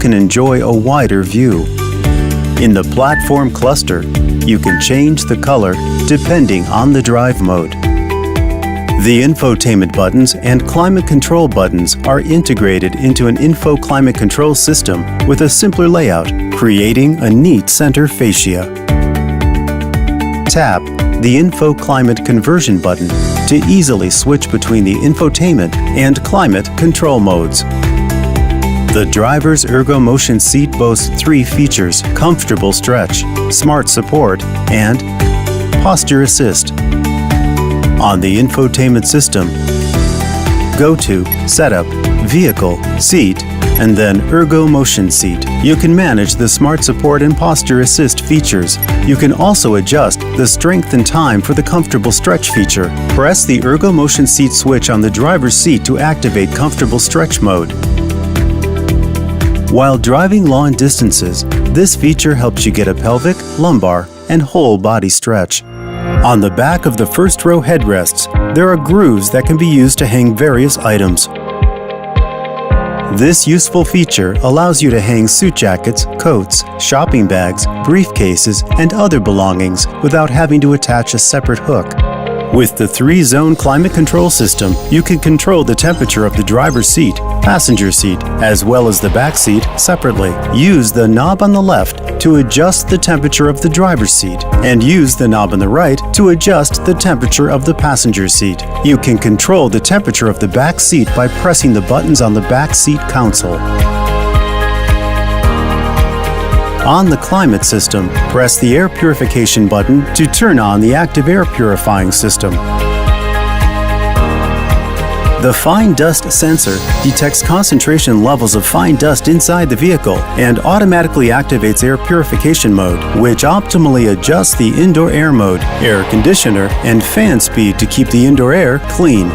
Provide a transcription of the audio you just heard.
can enjoy a wider view. In the platform cluster, you can change the color depending on the drive mode. The infotainment buttons and climate control buttons are integrated into an info climate control system with a simpler layout, creating a neat center fascia. Tap the Info Climate Conversion button to easily switch between the infotainment and climate control modes. The driver's Ergo Motion seat boasts 3 features: comfortable stretch, smart support, and posture assist. On the infotainment system, go to Setup, Vehicle, Seat, and then Ergo Motion Seat. You can manage the smart support and posture assist features. You can also adjust the strength and time for the comfortable stretch feature. Press the Ergo Motion Seat switch on the driver's seat to activate comfortable stretch mode. While driving long distances, this feature helps you get a pelvic, lumbar, and whole body stretch. On the back of the first row headrests, there are grooves that can be used to hang various items. This useful feature allows you to hang suit jackets, coats, shopping bags, briefcases, and other belongings without having to attach a separate hook. With the 3-zone climate control system, you can control the temperature of the driver's seat, passenger seat, as well as the back seat separately. Use the knob on the left to adjust the temperature of the driver's seat, and use the knob on the right to adjust the temperature of the passenger seat. You can control the temperature of the back seat by pressing the buttons on the back seat console. On the climate system, press the air purification button to turn on the active air purifying system. The fine dust sensor detects concentration levels of fine dust inside the vehicle and automatically activates air purification mode, which optimally adjusts the indoor air mode, air conditioner, and fan speed to keep the indoor air clean.